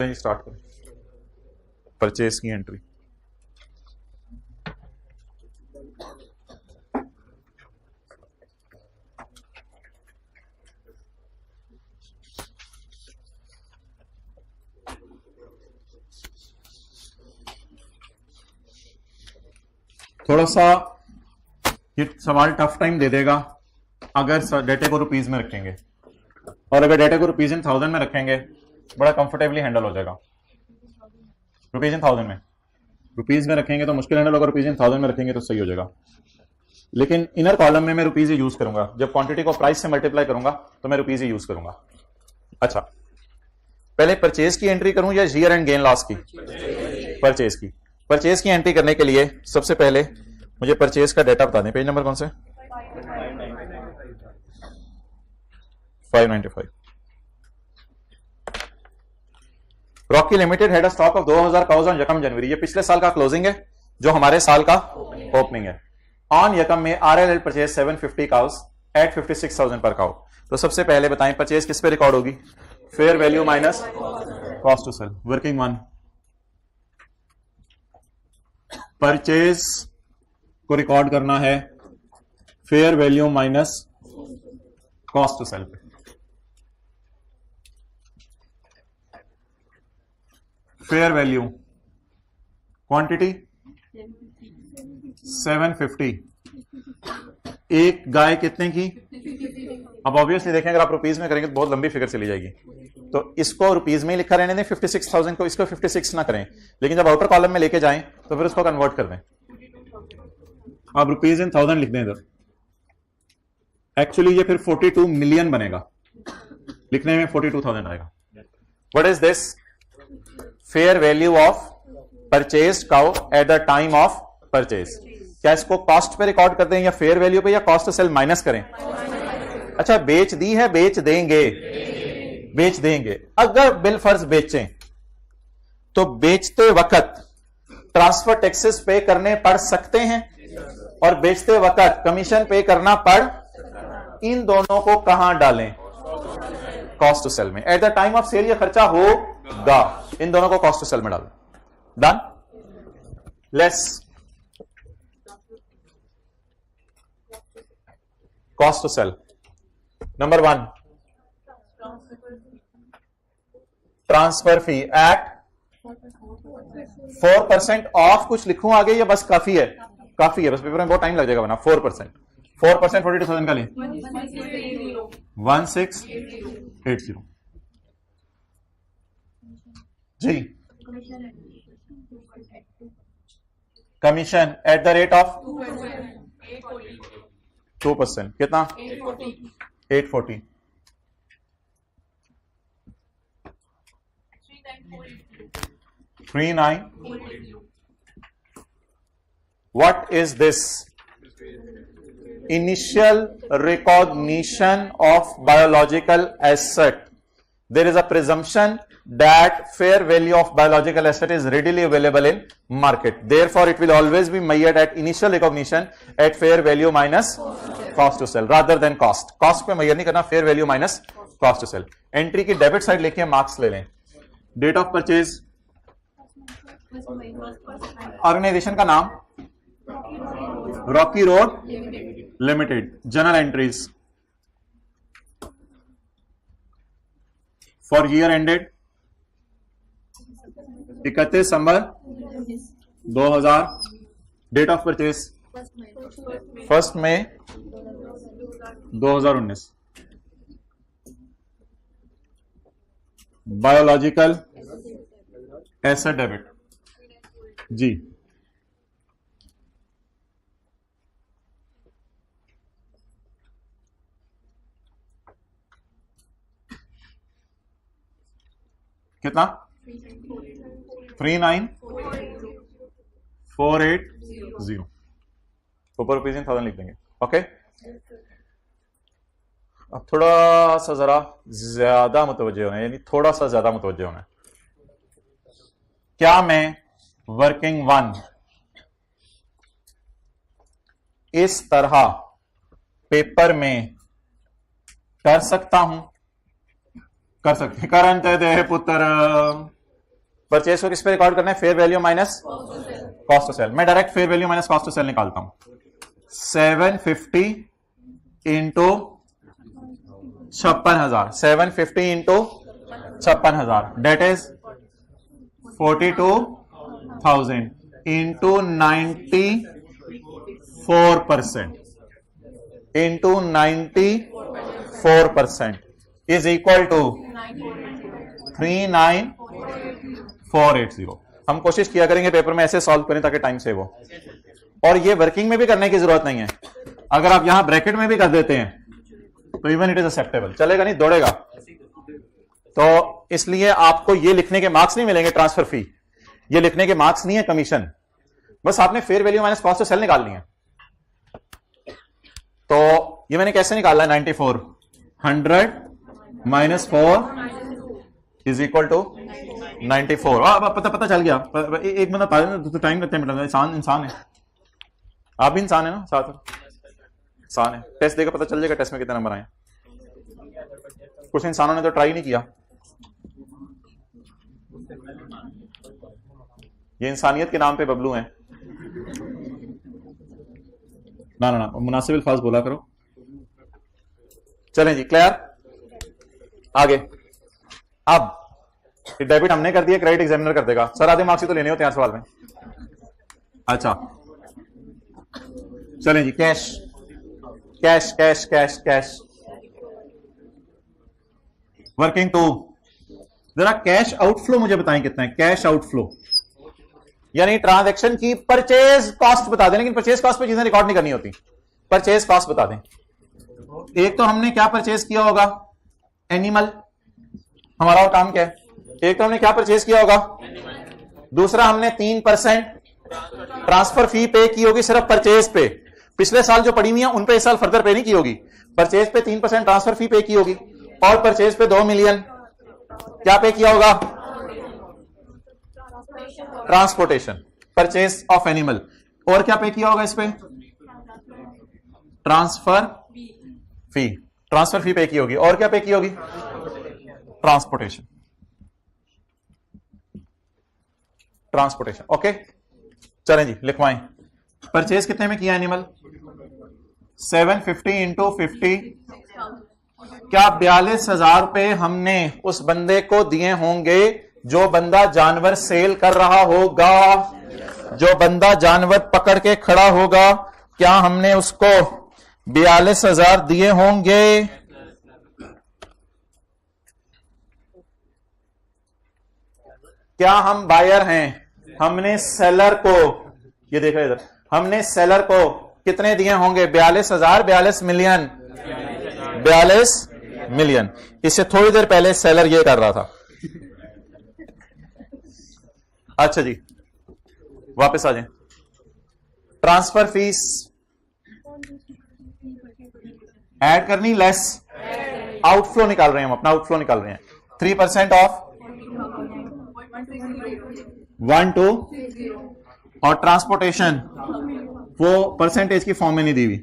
Start करें purchase की entry. थोड़ा सा ये सवाल टफ टाइम दे देगा अगर डेटे को रुपीज में रखेंगे, और अगर डेटे को रुपीज इन 1000 में रखेंगे बड़ा कंफर्टेबली हैंडल हो जाएगा। रुपीज इन 1000 में, रुपीज में रखेंगे तो मुश्किल हैंडल होगा, रुपीज इन 1000 में रखेंगे तो सही हो जाएगा। लेकिन इनर कॉलम में मैं रुपीज ही यूज करूंगा, जब क्वांटिटी को प्राइस से मल्टीप्लाई करूंगा तो मैं रुपीज ही यूज करूंगा। अच्छा, पहले परचेज की एंट्री करूं या ईयर एंड गेन लॉस की? परचेज की। परचेज की एंट्री करने के लिए सबसे पहले मुझे परचेज का डेटा बता दें। पेज नंबर कौन से? 595। Rocky Limited had a stock of 2000 cows on यकम जनवरी। ये पिछले साल का क्लोजिंग है जो हमारे साल का ओपनिंग है। ऑन यकम में RLL परचेज 750 काउज एट 56,000 पर काउ। तो सबसे पहले बताएं परचेज किस पे रिकॉर्ड होगी? Fair value minus cost to sell. Working one, purchase को रिकॉर्ड करना है fair value minus cost to sell पे। फेयर वैल्यू क्वांटिटी 750, एक गाय कितने की? अब ऑब्वियसली देखें अगर आप रुपीज में करेंगे तो बहुत लंबी फिगर चली जाएगी, तो इसको रुपीज में ही लिखा रहने दें 56,000 को, इसको 56 ना करें, लेकिन जब आउटर कॉलम में लेके जाएं तो फिर उसको कन्वर्ट कर दें। आप रुपीज इन 1000 लिख दें इधर, एक्चुअली ये फिर 42 मिलियन बनेगा, लिखने में 42,000 आएगा। What is this? Fair value of purchase cow eight the time of purchase. क्या इसको कॉस्ट पे रिकॉर्ड कर दें या फेयर वैल्यू पे, या कॉस्ट टू सेल माइनस करें? अच्छा, बेच दी है, बेच देंगे, बेच देंगे। अगर बिल फर्ज बेचें तो बेचते वक्त ट्रांसफर टैक्सेस पे करने पड़ सकते हैं और बेचते वक्त कमीशन पे करना पड़, इन दोनों को कहां डालें? कॉस्ट टू सेल में। At the time of sale ये खर्चा होगा, इन दोनों को कॉस्ट टू सेल में डालें। Done? Less cost to sell. Number 1, transfer fee at 4% off. कुछ लिखूं आगे या बस काफी है? काफी है, बस पेपर में बहुत टाइम लग जाएगा बना। 4% 42,000 का ले 1680 जी। Commission at the rate of 2%, कितना? 840। 39। What is this? Initial recognition of biological asset. There is a presumption that fair value of biological asset is readily available in market. Therefore, it will always be measured at initial recognition at fair value minus cost to sell rather than cost. Cost पे measure नहीं करना, fair value minus cost to sell. Entry की debit side लेके marks ले लें। Date of purchase, organisation का नाम Rocky Road Limited. Journal entries for year ended 31 December 2000। Date of purchase 1 मई 2019। बायोलॉजिकल एसेट डेबिट जी। कितना? 39,480। ऊपर रुपीज इन 1000 लिख देंगे। ओके, अब थोड़ा सा जरा ज्यादा मुतवज्जे होना है, यानी थोड़ा सा ज्यादा मुतवज्जे होना है। क्या मैं वर्किंग 1 इस तरह पेपर में कर सकता हूं? कर सकते। करंट दे पुत्र परचेज को किस पे रिकॉर्ड करना है? Fair value minus cost to sell. मैं direct fair value minus cost to sell निकालता हूं। 750 into 56,000, 750 into 56,000 that is 42,000 into 94% into 94% is equal to 39480। हम कोशिश किया करेंगे पेपर में ऐसे सॉल्व करें ताकि टाइम सेव हो, और ये वर्किंग में भी करने की जरूरत नहीं है। अगर आप यहां ब्रैकेट में भी कर देते हैं तो इवन इट इज एक्सेप्टेबल, चलेगा नहीं, दौड़ेगा। तो इसलिए आपको ये लिखने के मार्क्स नहीं मिलेंगे ट्रांसफर फी, ये लिखने के मार्क्स नहीं है कमीशन, बस आपने fair value minus cost to sell निकालनी है। तो ये मैंने कैसे निकाला है? 94 100 माइनस 4 इज इक्वल टू 94। पता चल गया। एक बंदा टाइम लगता है, इंसान है, आप भी इंसान है ना, साथ इंसान है। टेस्ट देकर पता चल जाएगा टेस्ट में कितने नंबर आए। कुछ इंसानों ने तो ट्राई नहीं किया। ये इंसानियत के नाम पे बबलू हैं। ना मुनासिब अल्फाज बोला करो। चलें जी, क्लियर? आगे। अब डेबिट हमने कर दिया, क्रेडिट एग्जामिनर कर देगा। सर आधे मार्क्स ही तो लेने होते हैं सवाल में। अच्छा चलें जी, cash cash cash cash cash working two. जरा कैश आउटफ्लो मुझे बताएं कितना है कैश आउटफ्लो, यानी ट्रांजैक्शन की परचेज कॉस्ट बता दें, लेकिन परचेज कॉस्ट पे चीजें रिकॉर्ड नहीं करनी होती, परचेज कॉस्ट बता दें। एक तो हमने क्या परचेज किया होगा? एनिमल। हमारा और काम क्या है? एक तो हमने क्या परचेज किया होगा, दूसरा हमने 3% ट्रांसफर फी पे की होगी सिर्फ परचेज पे। पिछले साल जो पड़ी हुई है उन पे इस साल फर्दर पे नहीं की होगी। परचेज पे 3% ट्रांसफर फी पे की होगी, और परचेज पे 2 मिलियन क्या पे किया होगा? Transportation, purchase of animal. और क्या पे किया होगा इस पे? ट्रांसफर फी, ट्रांसफर फी पे की होगी। और क्या पे की होगी? Transportation, transportation. ओके चलें जी, लिखवाएं। परचेज कितने में किया एनिमल? 750 इंटू 50। क्या 42,000 रुपए हमने उस बंदे को दिए होंगे जो बंदा जानवर सेल कर रहा होगा, जो बंदा जानवर पकड़ के खड़ा होगा? क्या हमने उसको 42,000 दिए होंगे? क्या हम बायर हैं? हमने सेलर को, ये देखो इधर, हमने सेलर को कितने दिए होंगे? 42,000, 42 मिलियन, 42 मिलियन। इससे थोड़ी देर पहले सेलर ये कर रहा था। अच्छा जी, वापस आ जाएं। ट्रांसफर फीस ऐड करनी, लेस आउटफ्लो निकाल रहे हैं हम, अपना आउटफ्लो निकाल रहे हैं। 3% ऑफ 1 2, और ट्रांसपोर्टेशन वो परसेंटेज की फॉर्म में नहीं दी हुई,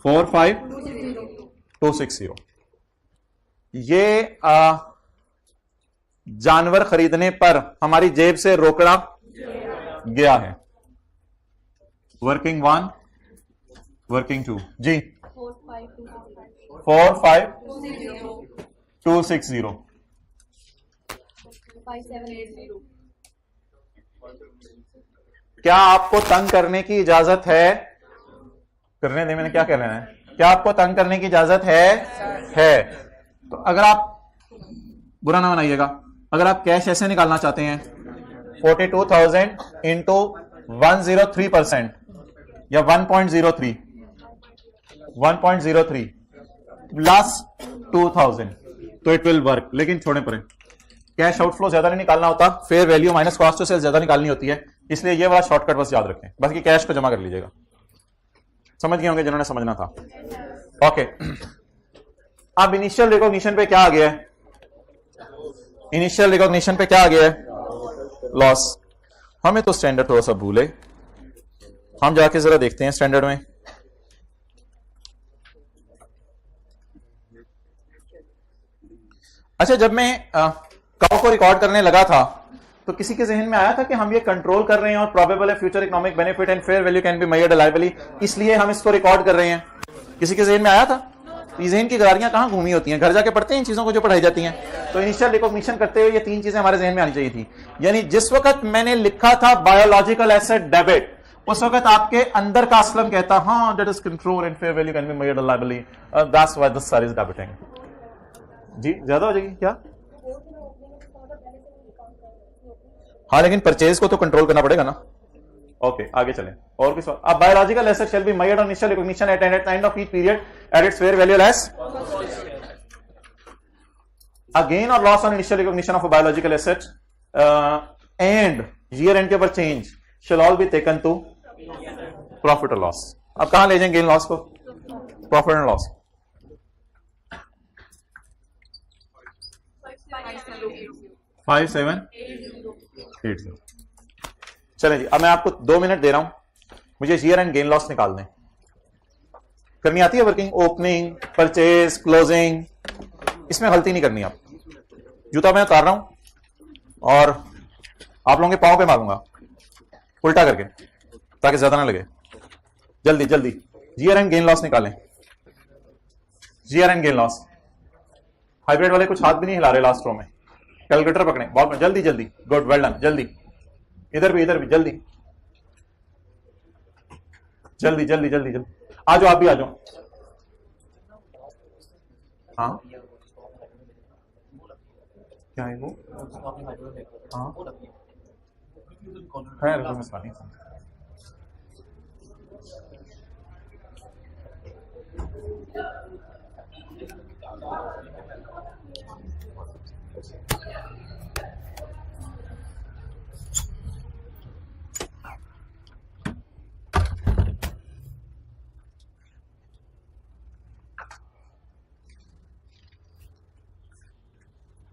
45260। ये जानवर खरीदने पर हमारी जेब से रोकड़ा गया है। वर्किंग 1, वर्किंग 2 जी, 45260, 5780। क्या आपको तंग करने की इजाजत है? करने दे, मैंने क्या कह रहा है? क्या आपको तंग करने की इजाजत है? तो अगर आप बुरा ना बनाइएगा, अगर आप कैश ऐसे निकालना चाहते हैं 42,000 इंटू 103% या 1.03 प्लस 2,000 तो इट विल वर्क। लेकिन छोड़े पड़े, कैश आउटफ्लो ज्यादा नहीं निकालना होता, fair value minus cost to sell ज्यादा निकालनी होती है, इसलिए ये वाला शॉर्टकट बस याद रखें। बाकी कैश को जमा कर लीजिएगा। समझ गए होंगे जिन्होंने समझना था। ओके, अब इनिशियल रिकॉग्निशन पे क्या आ गया है? इनिशियल रिकॉग्निशन पे क्या आ गया है? लॉस। हमें तो स्टैंडर्ड थोड़ा सा भूले, हम जाके जरा देखते हैं स्टैंडर्ड में। अच्छा, जब मैं काउ को रिकॉर्ड करने लगा था तो किसी के जहन में आया था कि हम ये कंट्रोल कर रहे हैं और प्रोबेबल है future economic benefit and fair value can be measured reliably, इसलिए हम इसको रिकॉर्ड कर रहे हैं? किसी के जहन में आया था? ये जहन की गरारियां कहां घूमी होती हैं? घर जाके पढ़ते हैं इन चीजों को जो पढ़ाई जाती हैं। तो इनिशियल रिकॉग्निशन करते हुए ये तीन चीजें हमारे जहन में आनी चाहिए थी। यानी जिस वक्त मैंने लिखा था बायोलॉजिकल एसेट डेबिट, उस वक्त आपके अंदर का असलम कहता हाँ that is control and fair value can be measured reliably, that's why this sir is debiting. जी ज्यादा हो जाएगी क्या? हाँ लेकिन परचेज को तो कंट्रोल करना पड़ेगा ना। ओके आगे चलें। और किस अब biological asset shall be measured on initial recognition at end of each period at its fair value less a gain or loss on initial recognition of a biological asset and year end के ऊपर change shall all be taken to profit or loss। अब कहां ले जाएंगे gain loss को? Profit and loss. Five seven 80। चलें जी, अब मैं आपको 2 मिनट दे रहा हूं, मुझे ईयर एंड गेन लॉस निकाल दें। करनी आती है वर्किंग? ओपनिंग, परचेज, क्लोजिंग, इसमें गलती नहीं करनी। आप जूता मैं उतार रहा हूं और आप लोगों के पांव पे मारूंगा उल्टा करके ताकि ज्यादा ना लगे। जल्दी जल्दी ईयर एंड गेन लॉस निकालें। Year and gain loss. Hybrid वाले कुछ हाथ भी नहीं हिला रहे लास्ट रो में। कैलकुलेटर पकड़ें बहुत में, जल्दी जल्दी। Good, well done. जल्दी इधर भी जल्दी जल्दी जल्दी जल्दी जल्दी। आ जाओ, आप भी आ जाओ। हाँ क्या है वो? हाँ है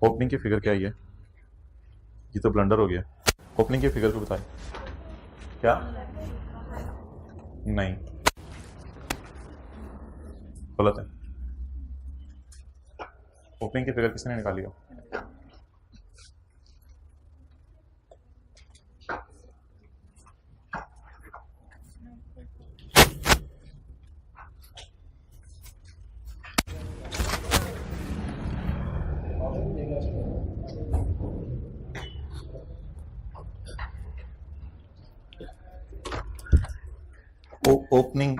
ओपनिंग की फिगर क्या है? ये तो ब्लंडर हो गया। ओपनिंग की फिगर को बताएं। क्या? नहीं, गलत है। ओपनिंग की फिगर किसने निकाली हो?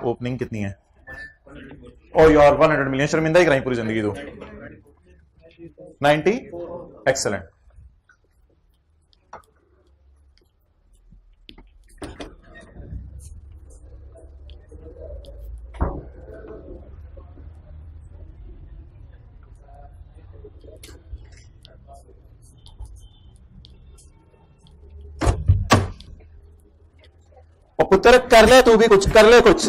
ओपनिंग कितनी है? ओ यार 100 मिलियन। शर्मिंदा ही कराई पूरी जिंदगी। तो 90। एक्सेलेंट। और पुत्र कर ले, तू भी कुछ कर ले कुछ।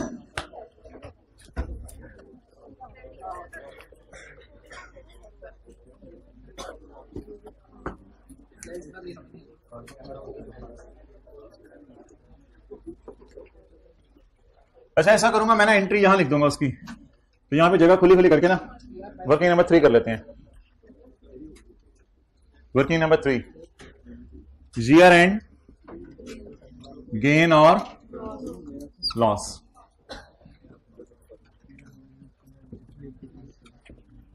अच्छा ऐसा करूंगा मैं ना, एंट्री यहां लिख दूंगा उसकी, तो यहां पे जगह खुली खुली करके ना वर्किंग नंबर 3 कर लेते हैं। Working number 3, year and gain और लॉस।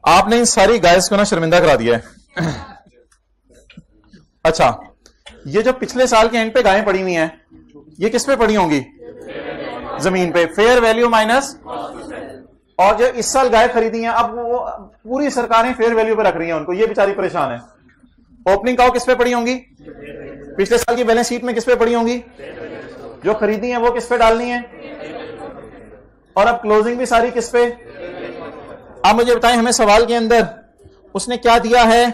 आपने इन सारी गाइस को ना शर्मिंदा करा दिया है। अच्छा, ये जो पिछले साल के एंड पे गायें पड़ी हुई हैं, ये किस पे पड़ी होंगी? जमीन पे। फेयर वैल्यू माइनस, और जो इस साल गाय खरीदी हैं, अब वो पूरी सरकारें फेयर वैल्यू पे रख रही हैं उनको, ये बेचारी परेशान है। ओपनिंग काउ किस पे पड़ी होंगी? पिछले साल की बैलेंस शीट में किस पे पड़ी होंगी? जो खरीदी है वो किस पे डालनी है? और अब क्लोजिंग भी सारी किस पे? आप मुझे बताएं, हमें सवाल के अंदर उसने क्या दिया है?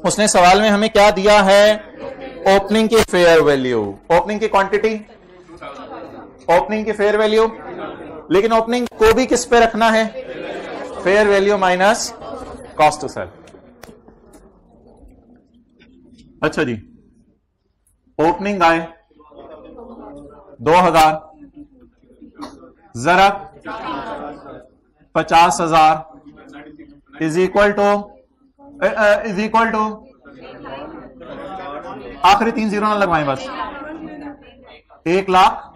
उसने सवाल में हमें क्या दिया है? ओपनिंग की फेयर वैल्यू, ओपनिंग की क्वांटिटी, ओपनिंग की फेयर वैल्यू। लेकिन ओपनिंग को भी किस पे रखना है? Fair value minus cost to sell. अच्छा जी, ओपनिंग आए 2000, जरा 50,000 is equal to is equal to, आखिरी 3 जीरो ना लगवाएं बस, 1 लाख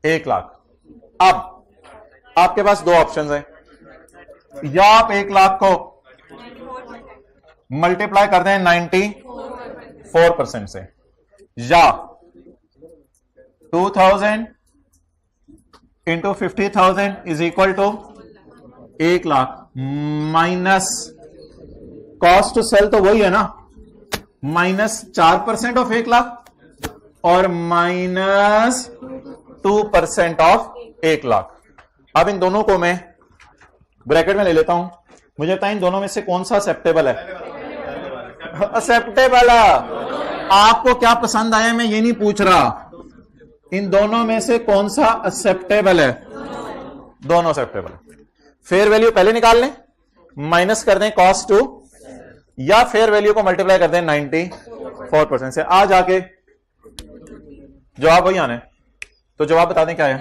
1 लाख। अब आपके पास दो ऑप्शंस हैं, या आप 1 लाख को मल्टीप्लाई कर दें 94% से, या 2000 into 50,000 is equal to 1 lakh minus cost to sell तो वही है ना, माइनस 4% ऑफ 1 लाख और माइनस 2% ऑफ 1 लाख। अब इन दोनों को मैं ब्रैकेट में ले लेता हूं, मुझे बताएं इन दोनों में से कौन सा एक्सेप्टेबल है? एक्सेप्टेबल है। आपको क्या पसंद आया मैं ये नहीं पूछ रहा, इन दोनों में से कौन सा एक्सेप्टेबल है? दोनों एक्सेप्टेबल है। फेयर वैल्यू पहले निकाल लें, माइनस कर दें कॉस्ट टू, या फेयर वैल्यू को मल्टीप्लाई कर दें 94% से, आ जाके जवाब वही आना है। तो जवाब बता दें क्या है?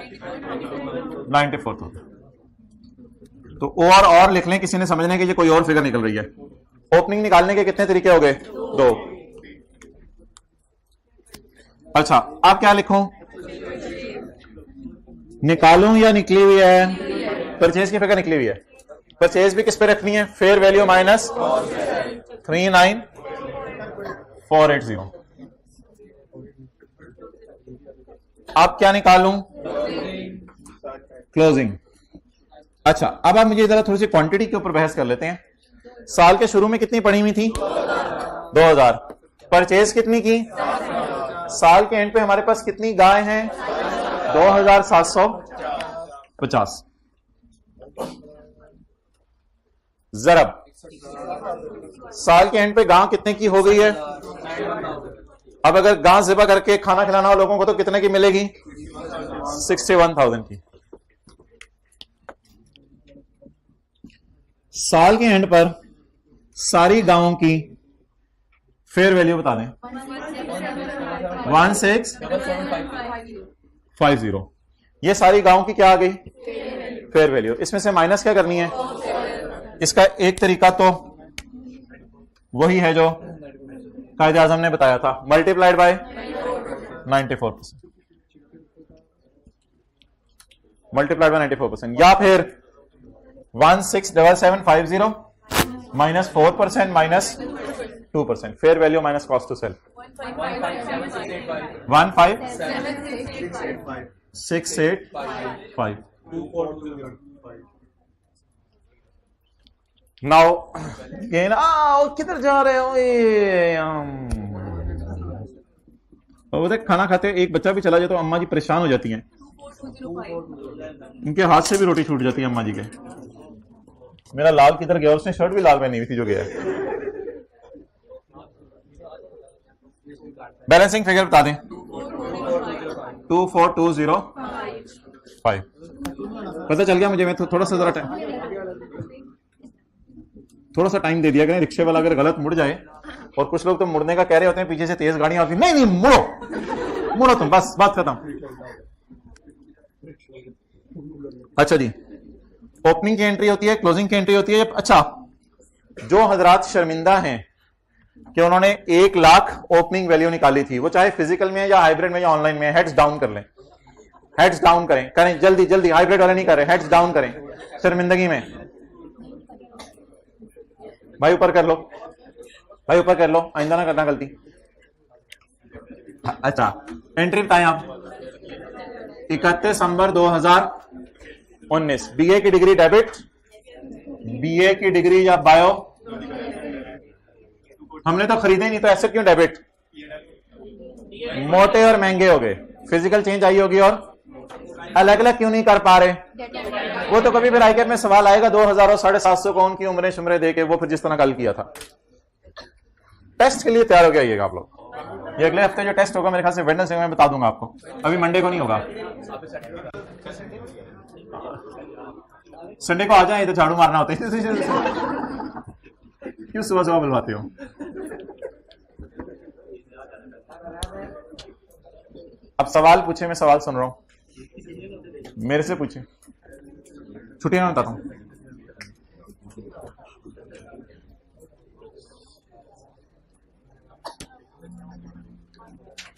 94,000। तो और लिख लें, किसी ने समझने के लिए कोई और फिगर निकल रही है। ओपनिंग निकालने के कितने तरीके हो गए? 2। अच्छा अब क्या लिखूं, निकालूं या निकली हुई है? परचेज की फिगर निकली हुई है। परचेज भी किस पे रखनी है? Fair value minus 39,480। अब क्या निकालूं? क्लोजिंग। अच्छा अब आप मुझे जरा थोड़ी सी क्वांटिटी के ऊपर बहस कर लेते हैं। साल के शुरू में कितनी पड़ी हुई थी? 2000। परचेज कितनी की? साल के एंड पे हमारे पास कितनी गाय हैं? 2750। जरब साल के एंड पे गांव कितने की हो गई है? अब अगर गांव ज़िबा करके खाना खिलाना हो लोगों को तो कितने की मिलेगी? 61,000 की। साल के एंड पर सारी गांवों की फेयर वैल्यू बता दें। 1650। ये सारी गांवों की क्या आ गई? Fair value. इसमें से माइनस क्या करनी है? इसका एक तरीका तो वही है जो कायदे आजम ने बताया था, मल्टीप्लाइड बाय 94%, मल्टीप्लाइड बाय 94%, या फिर 167750 minus 4% minus 2%, fair value minus cost to sell 15685। Now ये ना किधर जा रहे हो? ये खाना खाते एक बच्चा भी चला जाए तो अम्मा जी परेशान हो जाती हैं, इनके हाथ से भी रोटी छूट जाती है अम्मा जी के। मेरा लाल किधर गया? उसने शर्ट भी लाल पहनी हुई थी जो गया है। बैलेंसिंग फिगर बता दें। 24205। पता चल गया मुझे। मैं थोड़ा सा टाइम दे दिया करें। रिक्शे वाला अगर गलत मुड़ जाए, और कुछ लोग तो मुड़ने का कह रहे होते हैं, पीछे से तेज गाड़ियां आती, नहीं मुड़ो तुम, बस बात खत्म। अच्छा जी, ओपनिंग की एंट्री होती है, क्लोजिंग की एंट्री होती है। अच्छा, जो हजरात शर्मिंदा हैं कि उन्होंने 1 लाख ओपनिंग वैल्यू निकाली थी, वो चाहे फिजिकल में या हाइब्रिड में या ऑनलाइन में, हेड्स डाउन कर लें, हेड्स डाउन करें जल्दी। हाइब्रिड वाले नहीं कर रहे, हेड्स डाउन करें शर्मिंदगी में। भाई ऊपर कर लो, आइंदा ना करना गलती। अच्छा एंट्री बताएं आप। 31 दिसंबर 2019। बीए की डिग्री डेबिट, बीए की डिग्री या बायो, हमने तो खरीदे नहीं तो ऐसे क्यों डेबिट? मोटे और महंगे हो गए, फिजिकल चेंज आई होगी, और अलग अलग क्यों नहीं कर पा रहे? वो तो कभी फिर आईकेप में सवाल आएगा 2000 और 750 को उनकी उम्रें शुमरे देके, वो फिर जिस तरह कल किया था। टेस्ट के लिए तैयार हो गया आप लोग। ये अगले हफ्ते जो टेस्ट होगा मेरे ख्याल से वेडनेसडे में बता दूंगा आपको, अभी मंडे को नहीं होगा। संडे को आ जाए, तो झाड़ू मारना होता है। क्यों सुबह बुलवाते हो? अब सवाल पूछे, मैं सवाल सुन रहा हूं, मेरे से पूछे, छुट्टियां में बताता हूं।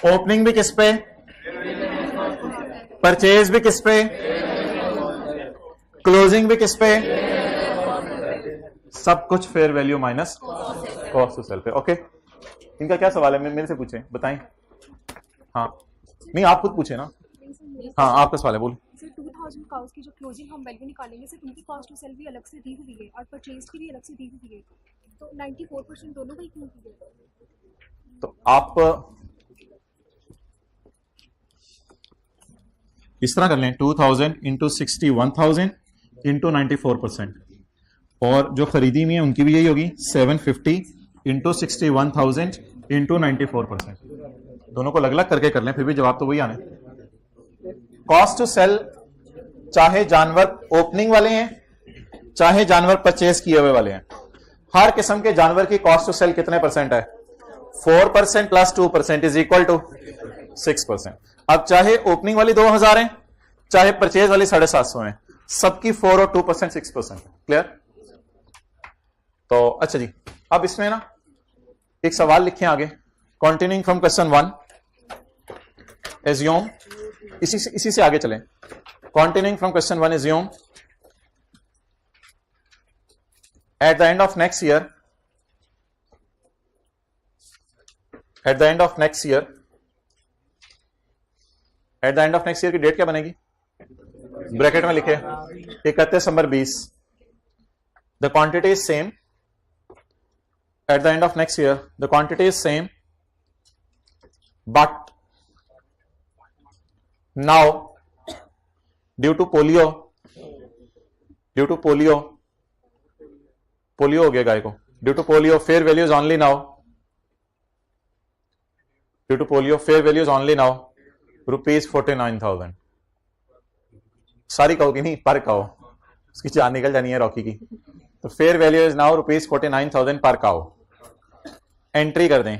ओपनिंग भी किस पे, परचेज भी किस पे, क्लोजिंग भी किस पे, सब कुछ fair value minus cost to sell पे। ओके, इनका क्या सवाल है, मेरे से पूछें, बताएं। हाँ नहीं, आप खुद पूछे ना। हाँ आपका सवाल है, बोल। 2000 काउस की जो क्लोजिंग हम वैल्यू निकालेंगे, सिर्फ उनकी कॉस्ट टू सेल भी अलग से दी हुई है और परचेज की भी अलग से दी हुई है, तो 94% दोनों का ही क्यों किया? तो आप इस तरह कर लें, 2000 इंटू 61,000 इंटू 94%, और जो खरीदी हुई है उनकी भी यही होगी 750 इंटू 61,000 इंटू 94%। दोनों को अलग अलग करके कर लें, फिर भी जवाब तो वही आने। कॉस्ट टू सेल चाहे जानवर ओपनिंग वाले हैं चाहे जानवर परचेज किए हुए वाले हैं, हर किस्म के जानवर की कॉस्ट टू सेल कितने परसेंट है? 4% प्लस 2% इज इक्वल टू 6%। अब चाहे ओपनिंग वाली 2000 है चाहे परचेज वाली 750 है, सबकी 4 और 2% 6%। क्लियर? तो अच्छा जी, अब इसमें ना एक सवाल लिखें आगे, कंटिन्यूइंग फ्रॉम क्वेश्चन 1, एज्यूम, इसी से आगे चलें। Continuing from question 1, assume at the end of next year, at the end of next year, at the end of next year की डेट क्या बनेगी? ब्रैकेट में लिखे 31 दिसंबर 20। The quantity is same at the end of next year, the quantity is same, but now due to polio हो गया गाय को, due to polio fair value is only now, due to polio fair value is only now rupees 49,000। सारी कहो कि नहीं, पर कहो, उसकी जान निकल जानी है रॉकी की। तो fair value is now rupees 49,000 पर काउ। एंट्री कर दें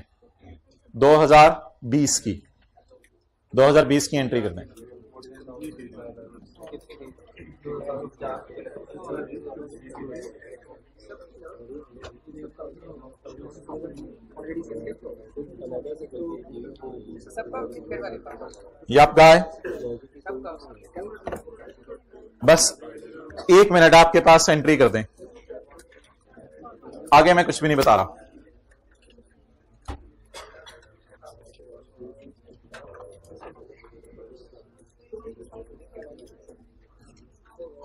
2020 की, 2020 की एंट्री कर दें। ये आप गाय, बस 1 मिनट आपके पास एंट्री कर दें, आगे मैं कुछ भी नहीं बता रहा।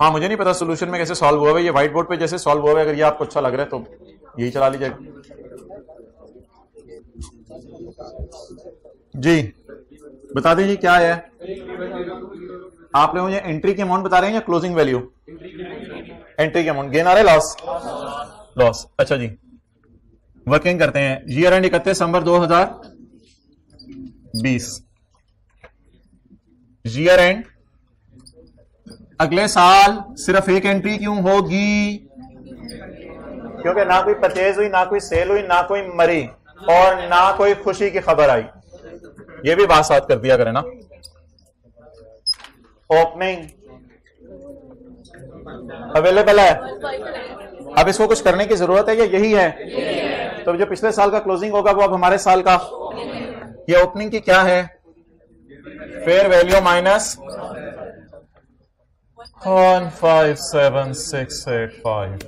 हाँ मुझे नहीं पता सोल्यूशन में कैसे सॉल्व हुआ है, ये व्हाइट बोर्ड पे जैसे सॉल्व हुआ है, अगर ये आपको अच्छा लग रहा है तो यही चला लीजिए जी। बता दीजिए क्या है आप लोग, मुझे एंट्री की अमाउंट बता रहे हैं या क्लोजिंग वैल्यू? एंट्री की अमाउंट। गेन आ रहा है लॉस? लॉस। अच्छा जी, वर्किंग करते हैं। Year and 31 December 2020, year and अगले साल सिर्फ एक एंट्री क्यों होगी? क्योंकि ना कोई परचेज हुई, ना कोई सेल हुई, ना कोई मरी और ना कोई खुशी की खबर आई। ये भी बात साथ कर दिया करें ना। ओपनिंग अवेलेबल है, अब इसको कुछ करने की जरूरत है या यही है? तो जो पिछले साल का क्लोजिंग होगा वो अब हमारे साल का। ये ओपनिंग की क्या है? Fair value minus 157685।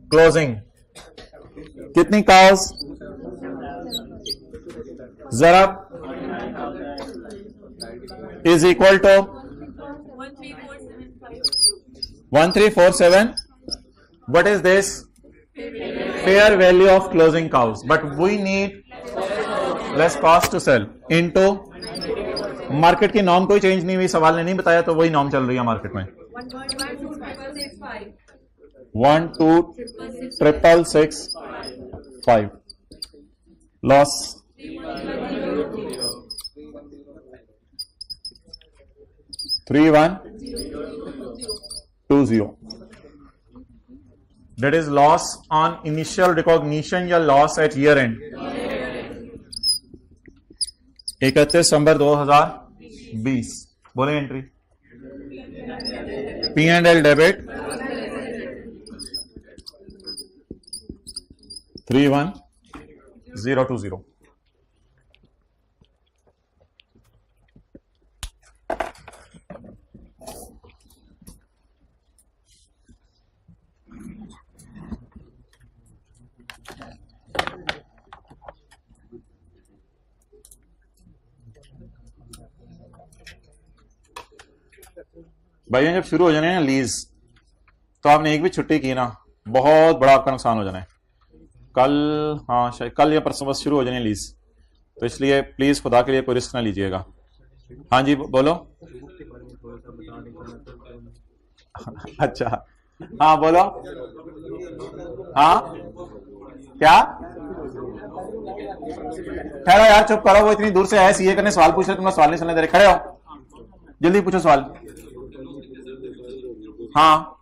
क्लोजिंग कितनी काउस? जरा is equal to 1347। What is this? Fair value of closing cows, but we need less cost to sell into market की नॉर्म कोई चेंज नहीं हुई, सवाल ने नहीं बताया तो वही नॉर्म चल रही है मार्केट में। 12,665 loss 3120। That is loss on initial recognition या loss at year end। 31 दिसंबर 2020 बोले एंट्री P&L डेबिट 3120 020। भाइयों जब शुरू हो जाने ना लीज, तो आपने एक भी छुट्टी की ना, बहुत बड़ा आपका नुकसान हो जाना है। कल, हाँ शायद कल या परसों बस शुरू हो जाने लीज, तो इसलिए प्लीज खुदा के लिए कोई रिस्क ना लीजिएगा। हाँ जी बोलो। अच्छा हाँ बोलो। हाँ क्या, ठहरो यार, चुप करो, वो इतनी दूर से आए सीए करने, सवाल पूछ रहे, तुम सवाल नहीं सुनने दे रहे, खड़े हो, जल्दी पूछो सवाल। हाँ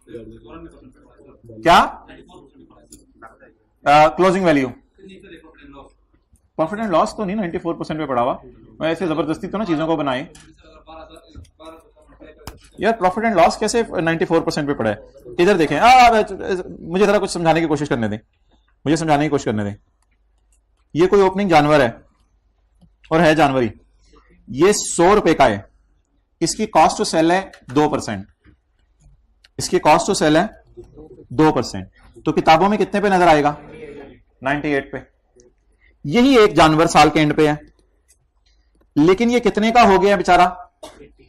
क्या, closing value, profit and loss तो नहीं 94% पे पड़ा हुआ, मैं ऐसे जबरदस्ती तो ना चीजों को बनाए यार। प्रॉफिट एंड लॉस कैसे 94% पे पड़ा है? इधर देखें, मुझे जरा कुछ समझाने की कोशिश करने दें, मुझे समझाने की कोशिश करने दें। ये कोई ओपनिंग जानवर है और है जानवरी, ये 100 रुपए का है, इसकी कॉस्ट टू सेल है 2%, इसकी कॉस्ट टू सेल है 2%, तो किताबों में कितने पे नजर आएगा? 98 पे। यही एक जानवर साल के एंड पे है, लेकिन ये कितने का हो गया बेचारा?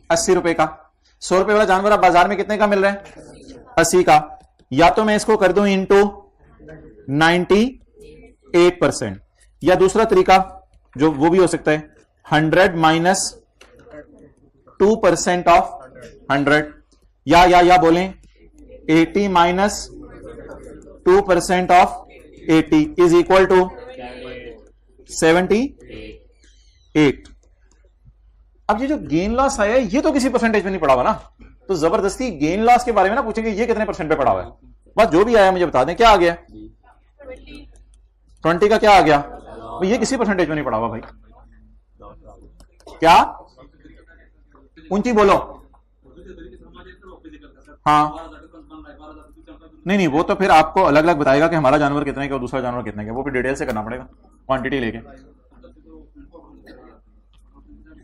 80 रुपए का। 100 रुपए वाला जानवर अब बाजार में कितने का मिल रहा है? 80 का। या तो मैं इसको कर दूं इंटू 98%, या दूसरा तरीका जो वो भी हो सकता है 100 माइनस 2% ऑफ 100, या बोलें 80 minus 2% off 80 is equal to 78। अब ये जो गेन लॉस आया है ये तो किसी परसेंटेज पे नहीं पड़ा हुआ ना, तो जबरदस्ती गेन लॉस के बारे में ना पूछेंगे ये कितने परसेंट पे पड़ा हुआ है, बस जो भी आया मुझे बता दें। क्या आ गया? 20 का क्या आ गया? ये किसी परसेंटेज पे नहीं पड़ा हुआ भाई। क्या ऊंची बोलो। हाँ नहीं, वो तो फिर आपको अलग अलग बताएगा कि हमारा जानवर कितने का और दूसरा जानवर कितने का, वो फिर डिटेल से करना पड़ेगा, क्वांटिटी लेके।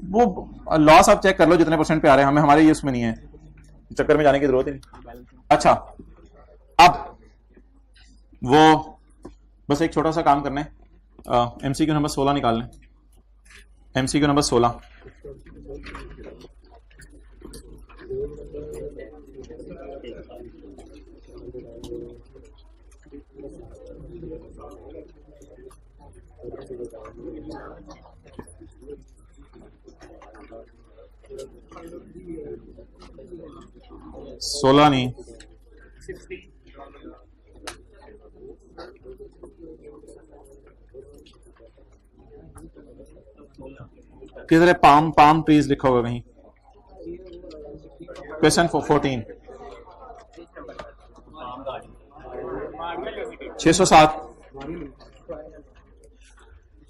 वो लॉस आप चेक कर लो जितने परसेंट पे आ रहे हैं, हमें हमारे ये उसमें नहीं है, चक्कर में जाने की जरूरत ही नहीं। अच्छा अब वो बस एक छोटा सा काम करना है, एमसीक्यू नंबर 16 निकाल लें, एमसीक्यू नंबर 16। सोलह नहीं, किधर है? पाम ट्रीज लिखा होगा कहीं। Question 14 607।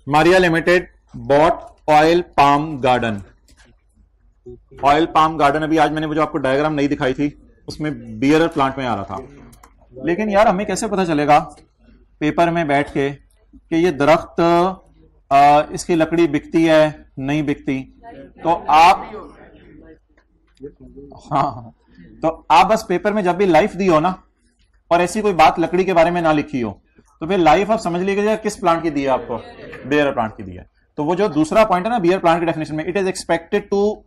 Maria limited bot oil palm garden. Oil palm garden अभी आज मैंने जो आपको डायग्राम नहीं दिखाई थी उसमें बियर प्लांट में आ रहा था, लेकिन यार हमें कैसे पता चलेगा पेपर में बैठ के कि ये दरख्त इसकी लकड़ी बिकती है नहीं बिकती? तो आप हाँ, तो आप बस पेपर में जब भी लाइफ दी हो ना और ऐसी कोई बात लकड़ी के बारे में ना लिखी हो तो फिर लाइफ आप समझ लीजिए किस प्लांट की दी है आपको? बियर प्लांट की दी है। तो वो जो दूसरा पॉइंट है ना बियर प्लांट की डेफिनेशन में, it is expected to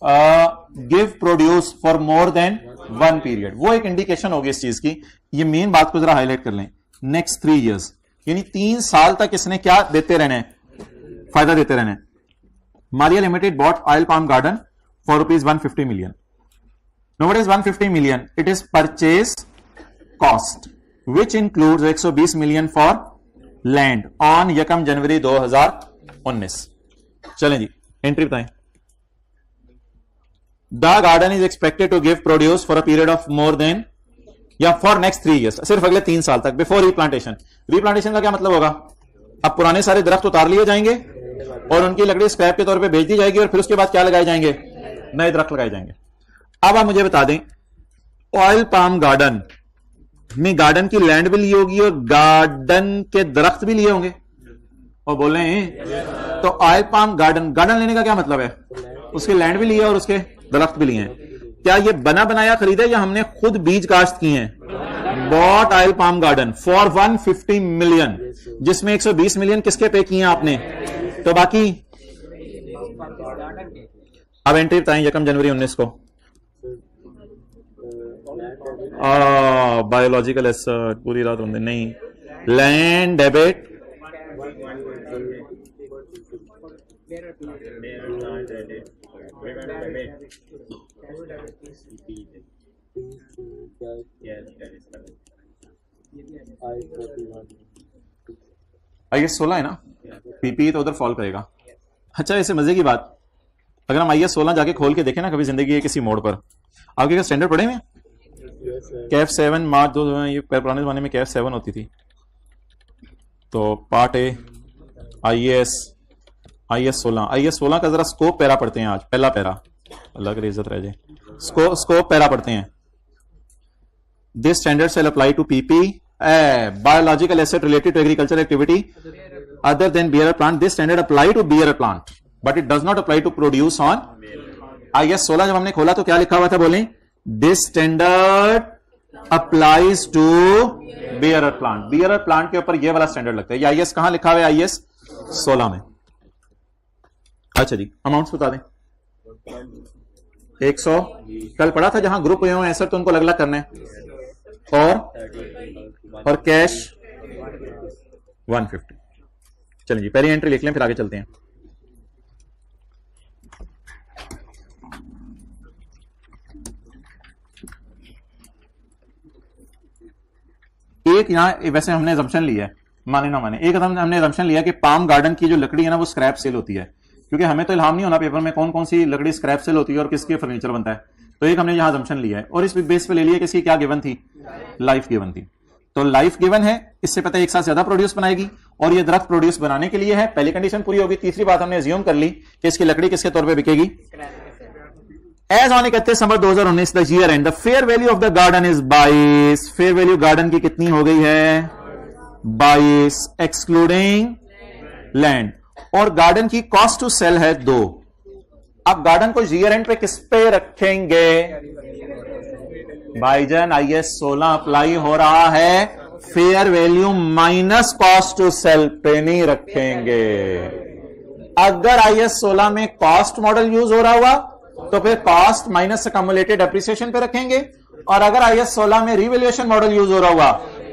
give produce for more than 1 period, वो एक इंडिकेशन होगी इस चीज की। ये मेन बात को जरा हाईलाइट कर लें, नेक्स्ट 3 इयर्स, यानी 3 साल तक इसने क्या देते रहने? फायदा देते रहने। Maria limited bot oil palm garden for ₹150 million. Now what is 150 million? It is purchase cost which includes 120 million for land on 1 जनवरी 2019। चलें जी एंट्री बताएं। The garden is expected to give produce for a period of more than या for next 3 years, सिर्फ अगले 3 साल तक, before replantation. Replantation का क्या मतलब होगा? अब पुराने सारे दरख्त उतार लिए जाएंगे और उनकी लकड़ी स्क्रैप के तौर पे भेज दी जाएगी और फिर उसके बाद क्या लगाए जाएंगे? नए दरख्त लगाए जाएंगे। अब आप मुझे बता दें ऑयल पाम गार्डन में गार्डन की लैंड भी ली होगी और गार्डन के दरख्त भी लिए होंगे, और बोल रहे हैं तो ऑयल पाम गार्डन, गार्डन लेने का क्या मतलब है? उसके लैंड भी लिए और उसके दरख्त भी लिए हैं। क्या ये बना बनाया खरीदा या हमने खुद बीज काश्त किए हैं? Bought oil palm garden for 150 million, जिसमें 120 मिलियन किसके पे किए हैं आपने? तो बाकी अब एंट्री बताएं 1 जनवरी 19 को। बायोलॉजिकल एसेट पूरी रात होंगे नहीं, लैंड डेबिट IS 16 है ना, पीपी तो उधर फॉल करेगा। अच्छा ऐसे मजे की बात, अगर हम IS 16 जाके खोल के देखें ना कभी जिंदगी के किसी मोड़ पर, आपके क्या स्टैंडर्ड पढ़े में? कैफ 7 मार्च 2, ये पुराने जमाने में कैफ 7 होती थी। तो पार्ट ए IS 16 का जरा स्कोप पैरा पढ़ते हैं आज, पहला पैरा, अल्लाह की इज्जत रह जाए। स्कोप पैरा पढ़ते हैं। This standard shall apply to PP biological asset related to agriculture activity other than bearer plant. This standard apply to bearer plant but it does not apply to produce on. IS 16 जब हमने खोला तो क्या लिखा हुआ था बोलें? This standard applies to bearer plant. Bearer plant के ऊपर ये वाला स्टैंडर्ड लगता है। ये IS कहां लिखा हुआ है? IS 16 में। अच्छा जी, अमाउंट्स बता दें। 100 कल पढ़ा था, जहां ग्रुप हुए हैं ऐसा तो उनको अलग अलग करना है, और कैश 150। चलिए जी पहली एंट्री लिख लें, फिर आगे चलते हैं। एक यहां वैसे हमने assumption लिया है, माने ना माने, एक हमने assumption लिया कि पाम गार्डन की जो लकड़ी है ना वो स्क्रैप सेल होती है, क्योंकि हमें तो इल्हाम नहीं होना पेपर में कौन कौन सी लकड़ी स्क्रैप सेल होती है और किसके फर्नीचर बनता है। तो एक हमने यहां assumption लिया है और इस बेस पे ले लिया कि इसकी क्या गिवन थी? लाइफ गिवन थी। तो लाइफ गिवन है, इससे पता है एक साथ ज्यादा प्रोड्यूस बनाएगी और ये दरख्त प्रोड्यूस बनाने के लिए है, पहली कंडीशन पूरी होगी। तीसरी बात हमने अज्यूम कर ली कि इसकी लकड़ी किसके तौर पर बिकेगी? As on 31 December 2019 the year end the fair value of the garden is 22। Fair value garden की कितनी हो गई है? 22 एक्सक्लूडिंग लैंड, और गार्डन की कॉस्ट टू सेल है 2। अब गार्डन को ईयर एंड पे किस पे रखेंगे? भाईजान IS 16 अप्लाई हो रहा है, fair value minus cost to sell पे नहीं रखेंगे। अगर IS 16 में कॉस्ट मॉडल यूज हो रहा हुआ तो फिर कॉस्ट माइनस अक्यूमुलेटेड एप्रिसिएशन पे रखेंगे, और अगर IS 16 में रिवैल्यूएशन मॉडल यूज हो रहा हुआ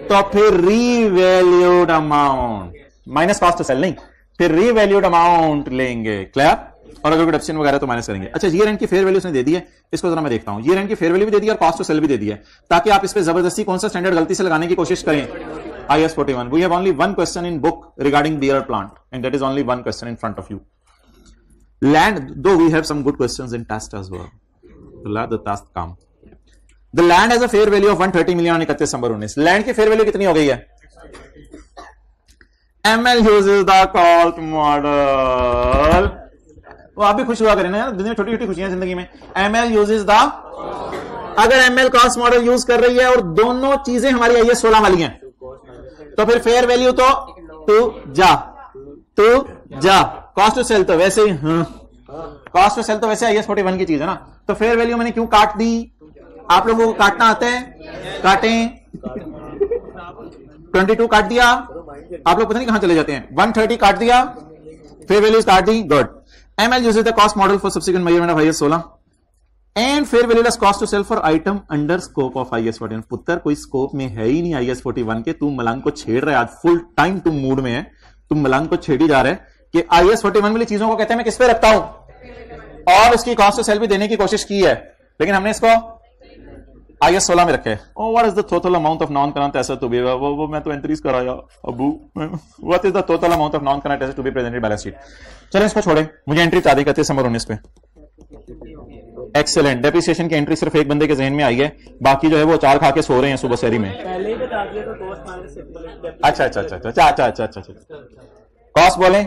तो फिर revalued amount, minus cost to sell नहीं, फिर रीवैल्यूड अमाउंट लेंगे। क्लियर? और अगर कोई डेप्सिशन वगैरह तो माइनस करेंगे। अच्छा ईयर एंड की फेयर वैल्यू उसने दे दी है, इसको जरा मैं देखता हूं। ईयर एंड की फेयर वैल्यू भी दे दी है और कॉस्ट टू सेल भी दे दी है, ताकि आप इस पे जबरदस्ती कौन सा स्टैंडर्ड गलती से लगाने की कोशिश करें। IS 41। We have only one question in book regarding bearer plant and that is only one question in front of you. Land, though we have some good questions in test as well, तो let the test come. The land has a fair value of 130 million on 31 December 19। Land की fair value कितनी हो गई है? ML uses the cost model। वो आप भी खुश हुआ करें ना यार, दुनिया में छोटी छोटी खुशियां जिंदगी में। ML यूजेस द, अगर ML कॉस्ट मॉडल यूज कर रही है और दोनों चीजें हमारी IS 16 वाली हैं, तो फिर फेयर वैल्यू तो टू जा, कॉस्ट टू सेल तो वैसे ही, कॉस्ट टू सेल तो वैसे IS 41 की चीज है ना। तो फेयर वैल्यू मैंने क्यों काट दी? आप लोगों को काटना आता है? काटें। 22 काट दिया, आप लोग पता नहीं कहां चले जाते हैं। 130 काट दिया, फेयर वैल्यूज काट दी, good. ML uses the cost model for subsequent measurement of IS 16 and fair value less cost to sell for item under scope of IS 41। पुत्र कोई स्कोप में है ही नहीं IS 41 के, तू मलंग को छेड़ रहा है, आज फुल टाइम तुम मूड में है, तुम मलंग को छेड़ी जा रहे हैं कि IS 41 वाली चीजों को कहते हैं मैं किस पे रखता हूं, और उसकी कॉस्ट टू सेल भी देने की कोशिश की है, लेकिन हमने इसको IS 16 में रखे। What is the total amount of non current asset to be, वो मैं तो एंट्रीज कराया अबू। What is the total amount of non current asset to be presented balance sheet. चलें इसको छोड़े, मुझे एंट्री बता दी 31 दिसंबर 19 पे। एक्सेलेंट। डेप्रिसिएशन की एंट्री सिर्फ एक बंदे के जहन में आई है, बाकी जो है वो चार खा के सो रहे हैं सुबह शहरी में। पहले ही बता दिया तो दोस्त मान से अच्छा। कॉस्ट बोलें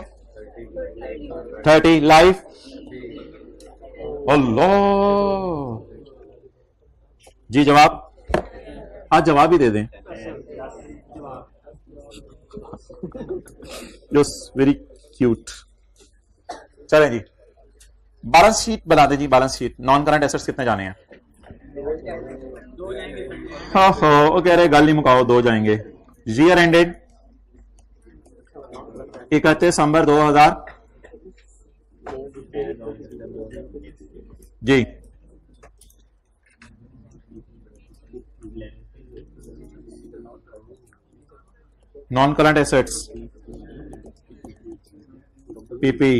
30, लाइफ अल्लाह जी, जवाब आज जवाब ही दे दें। Just very cute. चलें जी, बैलेंस शीट बना दे जी, balance sheet. Non current assets कितने जाने हैं? हाँ हाँ, वो कह रहे गल नहीं मुकाओ, 2 जाएंगे। ईयर एंडेड 31 दिसंबर 2000 जी। Non current assets PP,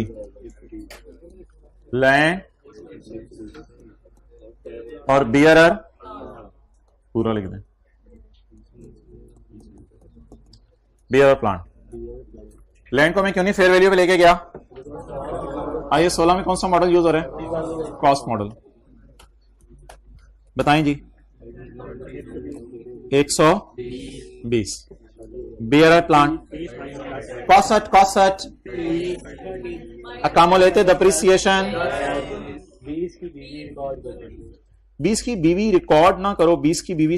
land और बियरर पूरा लिख दें, बियरर प्लांट। लैंड को मैं क्यों नहीं फेयर वैल्यू पे लेके गया? IAS 16 में कौन सा मॉडल यूज हो रहा है? Cost model. बताएं जी। 120। Bearer plant cost accumulated depreciation 20 की बीवी रिकॉर्ड ना करो, 20 की बीवी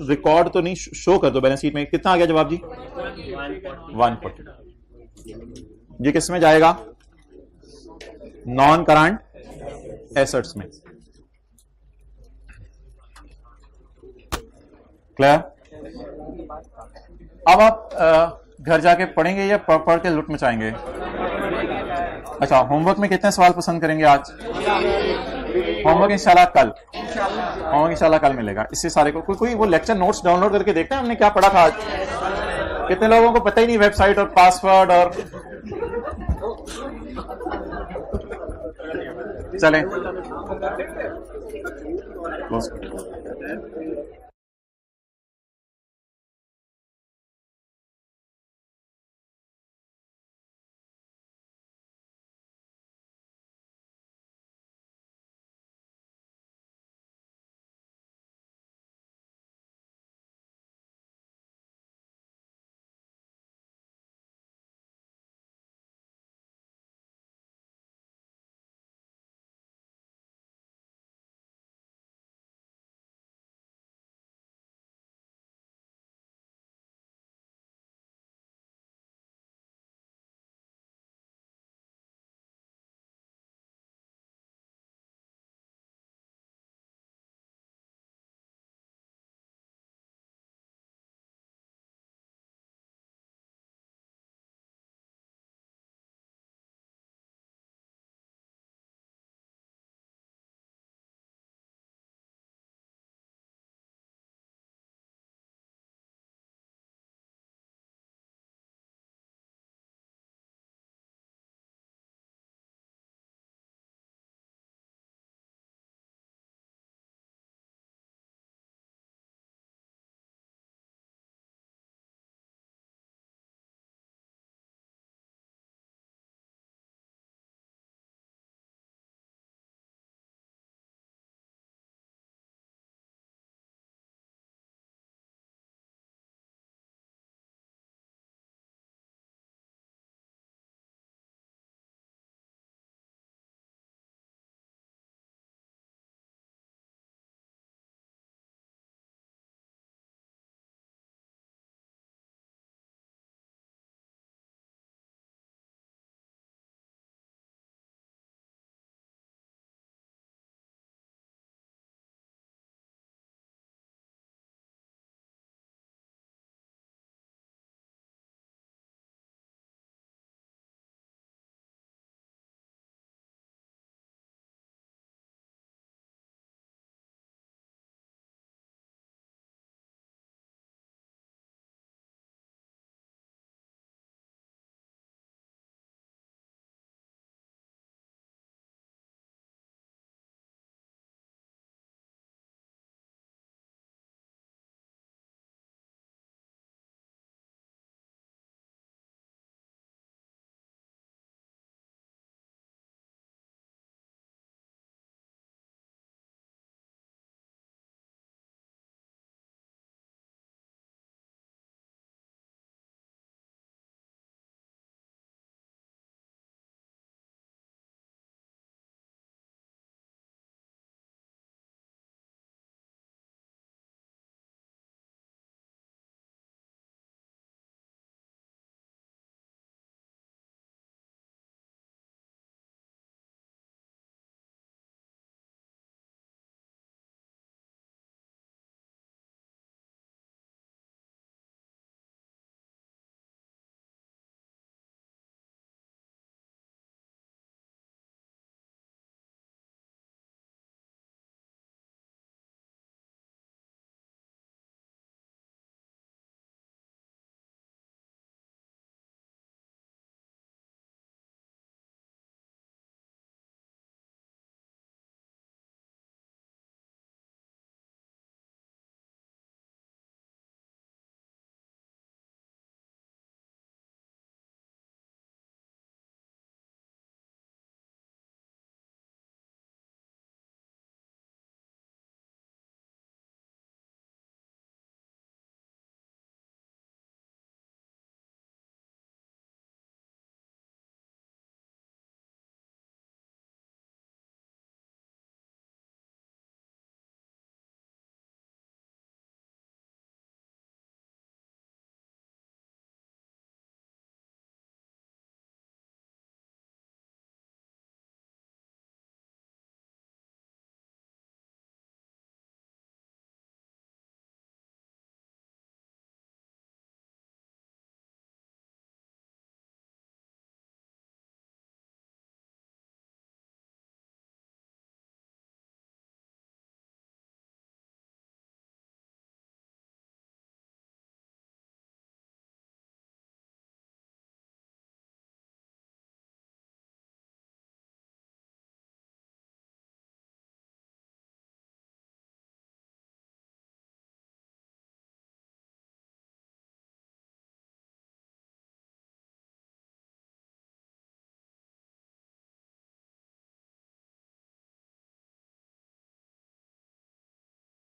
रिकॉर्ड तो नहीं शो कर दो बैलेंस शीट में। कितना आ गया जवाब जी? 140 जी। किस में जाएगा? नॉन करंट एसेट्स में। क्लियर? अब आप घर जाके पढ़ेंगे या पढ़ के लुट मचाएंगे? अच्छा, होमवर्क में कितने सवाल पसंद करेंगे आज? होमवर्क इंशाल्लाह कल, होमवर्क इंशाल्लाह कल मिलेगा। इससे सारे को कोई वो लेक्चर नोट्स डाउनलोड करके देखते हैं हमने क्या पढ़ा था आज। कितने लोगों को पता ही नहीं वेबसाइट और पासवर्ड और चलें।